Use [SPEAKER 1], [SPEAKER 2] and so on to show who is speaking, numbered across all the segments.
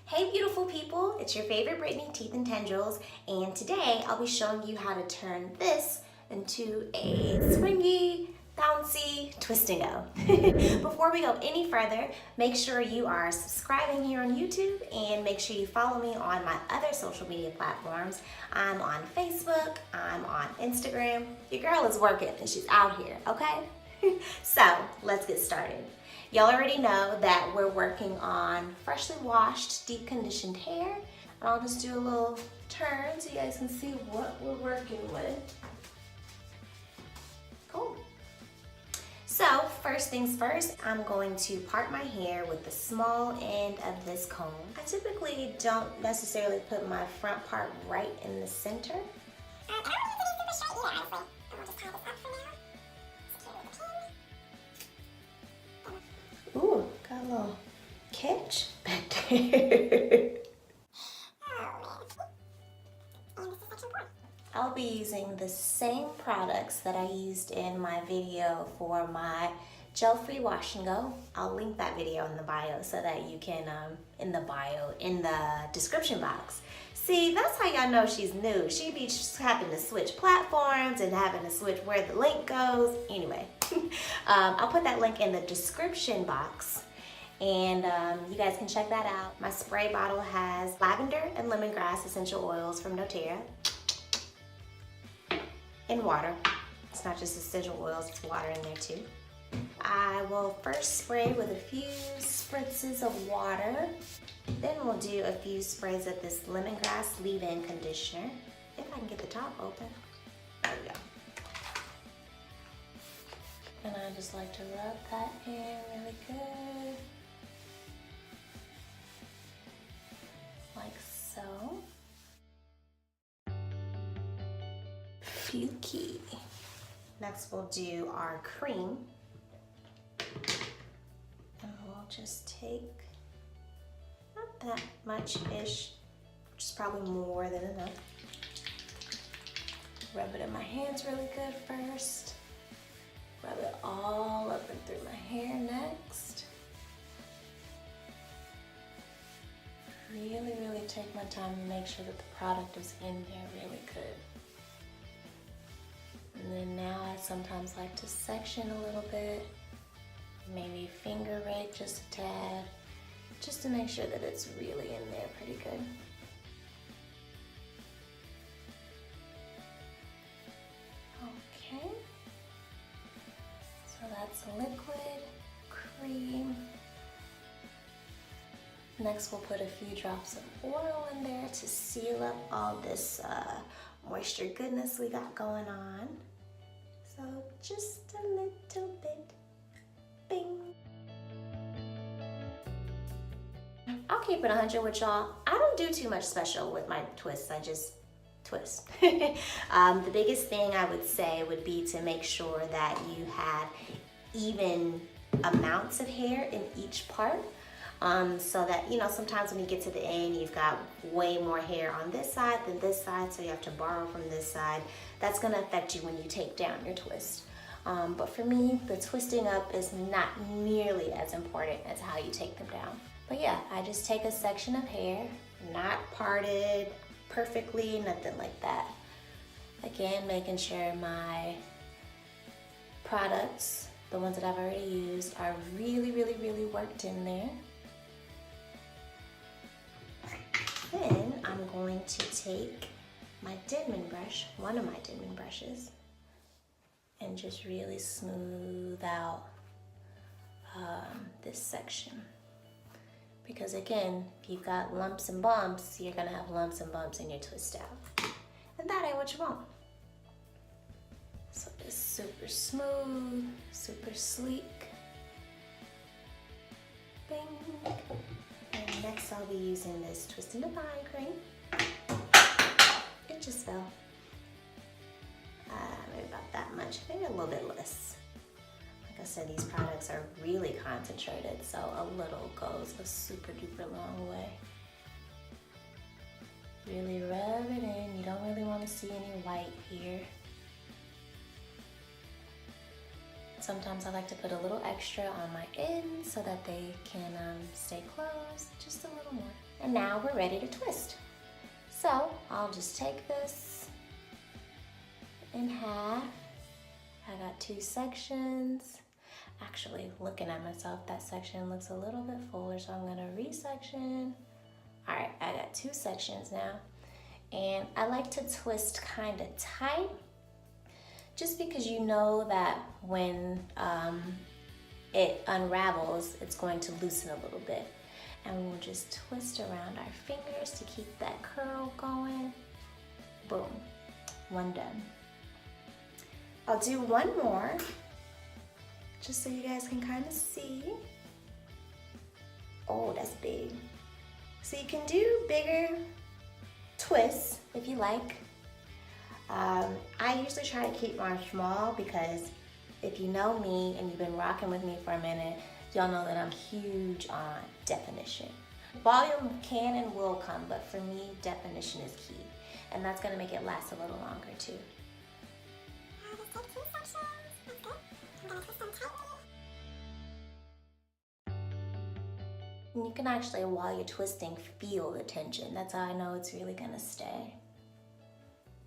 [SPEAKER 1] Hey beautiful people, it's your favorite Brittany, Teeth and Tendrils, and today I'll be showing you how to turn this into a springy, bouncy twist-and-go. Before we go any further, make sure you are subscribing here on YouTube and make sure you follow me on my other social media platforms. I'm on Facebook, I'm on Instagram. Your girl is working and she's out here, okay? So let's get started. Y'all already know that we're working on freshly washed, deep conditioned hair. And I'll just do a little turn so you guys can see what we're working with. Cool. So first things first, I'm going to part my hair with the small end of this comb. I typically don't necessarily put my front part right in the center.
[SPEAKER 2] I don't need to be super straight either, honestly. I'm gonna just tie this up for now. Secure it with a pin.
[SPEAKER 1] Ooh, got a little catch back there. I'll be using the same products that I used in my video for my gel-free wash and go. I'll link that video in the bio so that you can, in the description box. See, that's how y'all know she's new. She be just having to switch platforms and having to switch where the link goes. Anyway, I'll put that link in the description box and you guys can check that out. My spray bottle has lavender and lemongrass essential oils from doTERRA in water. It's not just essential oils, it's water in there too. I will first spray with a few spritzes of water. Then we'll do a few sprays of this lemongrass leave-in conditioner. If I can get the top open. There we go. And I just like to rub that in really good. Like so. Fluky. Next we'll do our cream. And we'll just take not that much-ish, which is probably more than enough. Rub it in my hands really good first. Rub it all up and through my hair next. Really, really take my time to make sure that the product is in there really good. And then now I sometimes like to section a little bit. Maybe finger rake just a tad, just to make sure that it's really in there pretty good. Okay, so that's liquid, cream. Next we'll put a few drops of oil in there to seal up all this moisture goodness we got going on. So just a little bit. Bing. I'll keep it 100 with y'all. I don't do too much special with my twists. I just twist. The biggest thing I would say would be to make sure that you have even amounts of hair in each part. So that, you know, sometimes when you get to the end, you've got way more hair on this side than this side, so you have to borrow from this side. That's gonna affect you when you take down your twist. But for me, the twisting up is not nearly as important as how you take them down. But yeah, I just take a section of hair, not parted perfectly, nothing like that. Again, making sure my products, the ones that I've already used, are really, really, really worked in there. Then I'm going to take my Denman brush, one of my Denman brushes, and just really smooth out this section. Because again, if you've got lumps and bumps, you're gonna have lumps and bumps in your twist out. And that ain't what you want. So it's super smooth, super sleek. Bing. And next I'll be using this Twist and Divine cream. It just fell. Maybe about that much, maybe a little bit less. Like I said, these products are really concentrated, so a little goes a super duper long way. Really rub it in. You don't really want to see any white here. Sometimes I like to put a little extra on my ends so that they can stay closed just a little more. And now we're ready to twist. So I'll just take this in half. I got 2 sections. Actually, looking at myself, that section looks a little bit fuller, so I'm gonna resection. All right, I got 2 sections now. And I like to twist kind of tight, just because you know that when it unravels, it's going to loosen a little bit. And we'll just twist around our fingers to keep that curl going. Boom, 1 done. I'll do 1 more, just so you guys can kind of see. Oh, that's big. So you can do bigger twists if you like. I usually try to keep mine small because if you know me and you've been rocking with me for a minute, y'all know that I'm huge on definition. Volume can and will come, but for me, definition is key. And that's gonna make it last a little longer too.
[SPEAKER 2] Just take 2 sections. That's good. I'm gonna twist them tightly.
[SPEAKER 1] And you can actually, while you're twisting, feel the tension. That's how I know it's really gonna stay.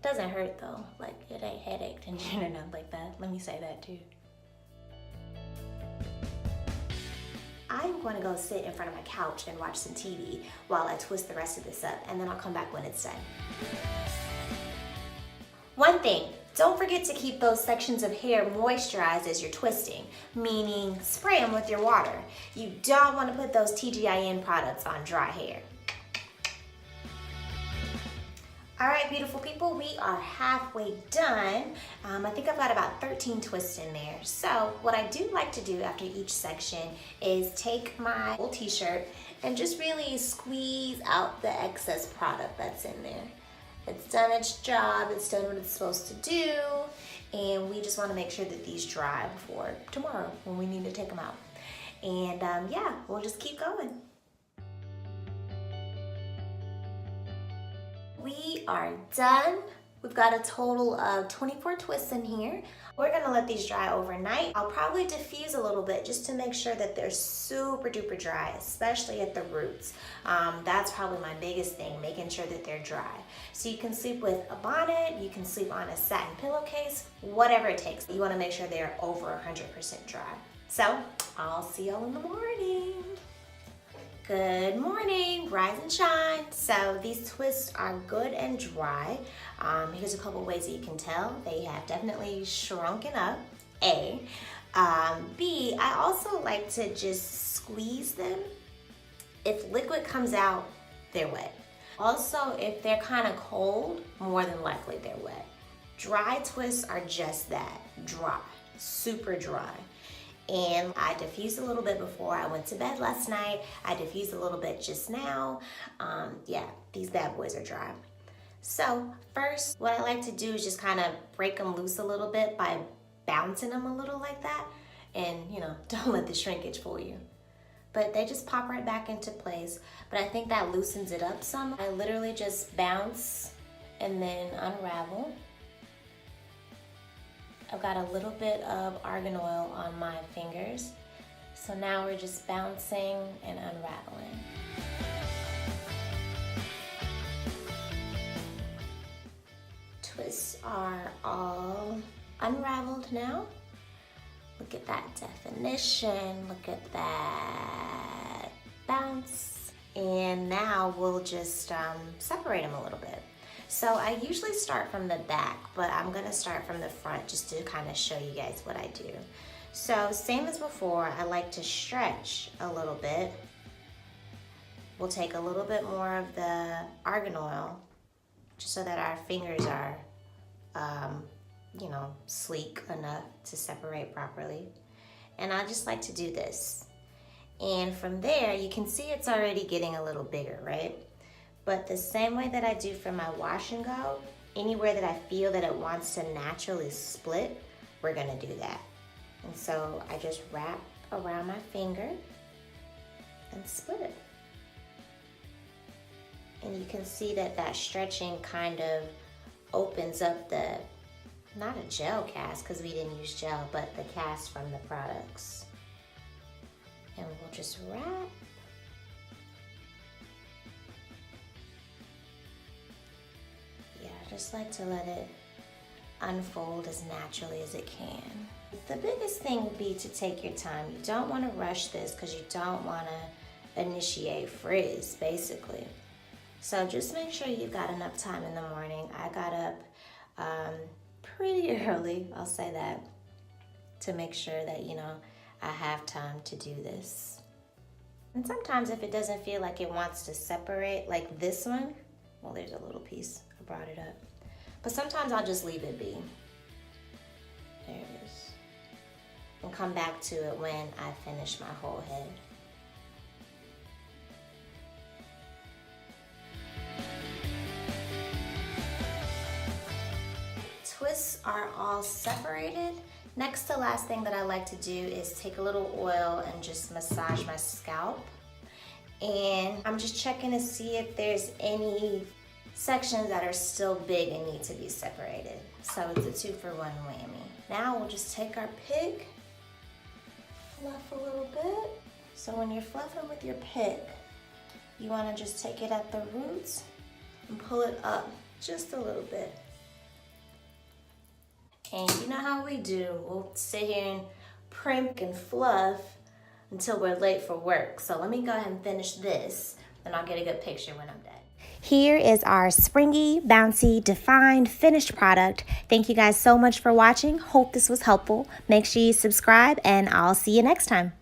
[SPEAKER 1] Doesn't hurt though, like it ain't headache tension or nothing like that. Let me say that too. I'm going to go sit in front of my couch and watch some TV while I twist the rest of this up, and then I'll come back when it's done. One thing, don't forget to keep those sections of hair moisturized as you're twisting, meaning spray them with your water. You don't want to put those TGIN products on dry hair. All right, beautiful people, we are halfway done. I think I've got about 13 twists in there. So what I do like to do after each section is take my old t-shirt and just really squeeze out the excess product that's in there. It's done its job, it's done what it's supposed to do, and we just wanna make sure that these dry before tomorrow when we need to take them out. And yeah, we'll just keep going. We are done. We've got a total of 24 twists in here. We're gonna let these dry overnight. I'll probably diffuse a little bit just to make sure that they're super duper dry, especially at the roots. That's probably my biggest thing, making sure that they're dry. So you can sleep with a bonnet, you can sleep on a satin pillowcase, whatever it takes. You wanna make sure they're over 100% dry. So I'll see y'all in the morning. Good morning, rise and shine. So these twists are good and dry. Here's a couple ways that you can tell. They have definitely shrunken up, A. B, I also like to just squeeze them. If liquid comes out, they're wet. Also, if they're kind of cold, more than likely they're wet. Dry twists are just that, dry, super dry. And I diffused a little bit before I went to bed last night. I diffused a little bit just now. Yeah, these bad boys are dry. So first, what I like to do is just kind of break them loose a little bit by bouncing them a little like that. And you know, don't let the shrinkage fool you. But they just pop right back into place. But I think that loosens it up some. I literally just bounce and then unravel. I've got a little bit of argan oil on my fingers. So now we're just bouncing and unraveling. Twists are all unraveled now. Look at that definition, look at that bounce. And now we'll just separate them a little bit. So I usually start from the back, but I'm gonna start from the front just to kind of show you guys what I do. So same as before, I like to stretch a little bit. We'll take a little bit more of the argan oil just so that our fingers are, you know, sleek enough to separate properly. And I just like to do this. And from there, you can see it's already getting a little bigger, right? But the same way that I do for my wash and go, anywhere that I feel that it wants to naturally split, we're gonna do that. And so I just wrap around my finger and split it. And you can see that that stretching kind of opens up the, not a gel cast because we didn't use gel, but the cast from the products. And we'll just wrap I just like to let it unfold as naturally as it can. The biggest thing would be to take your time. You don't want to rush this because you don't want to initiate frizz, basically. So just make sure you've got enough time in the morning. I got up pretty early, I'll say that, to make sure that, you know, I have time to do this. And sometimes if it doesn't feel like it wants to separate, like this one, well, there's a little piece, I brought it up. But sometimes I'll just leave it be. There it is. And come back to it when I finish my whole head. Twists are all separated. Next to last thing that I like to do is take a little oil and just massage my scalp. And I'm just checking to see if there's any sections that are still big and need to be separated. So it's a 2-for-1 whammy. Now we'll just take our pick, fluff a little bit. So when you're fluffing with your pick, you want to just take it at the roots and pull it up just a little bit. And you know how we do, we'll sit here and primp and fluff until we're late for work. So let me go ahead and finish this, and I'll get a good picture when I'm done. Here is our Springy, Bouncy, Defined, finished product. Thank you guys so much for watching. Hope this was helpful. Make sure you subscribe, and I'll see you next time.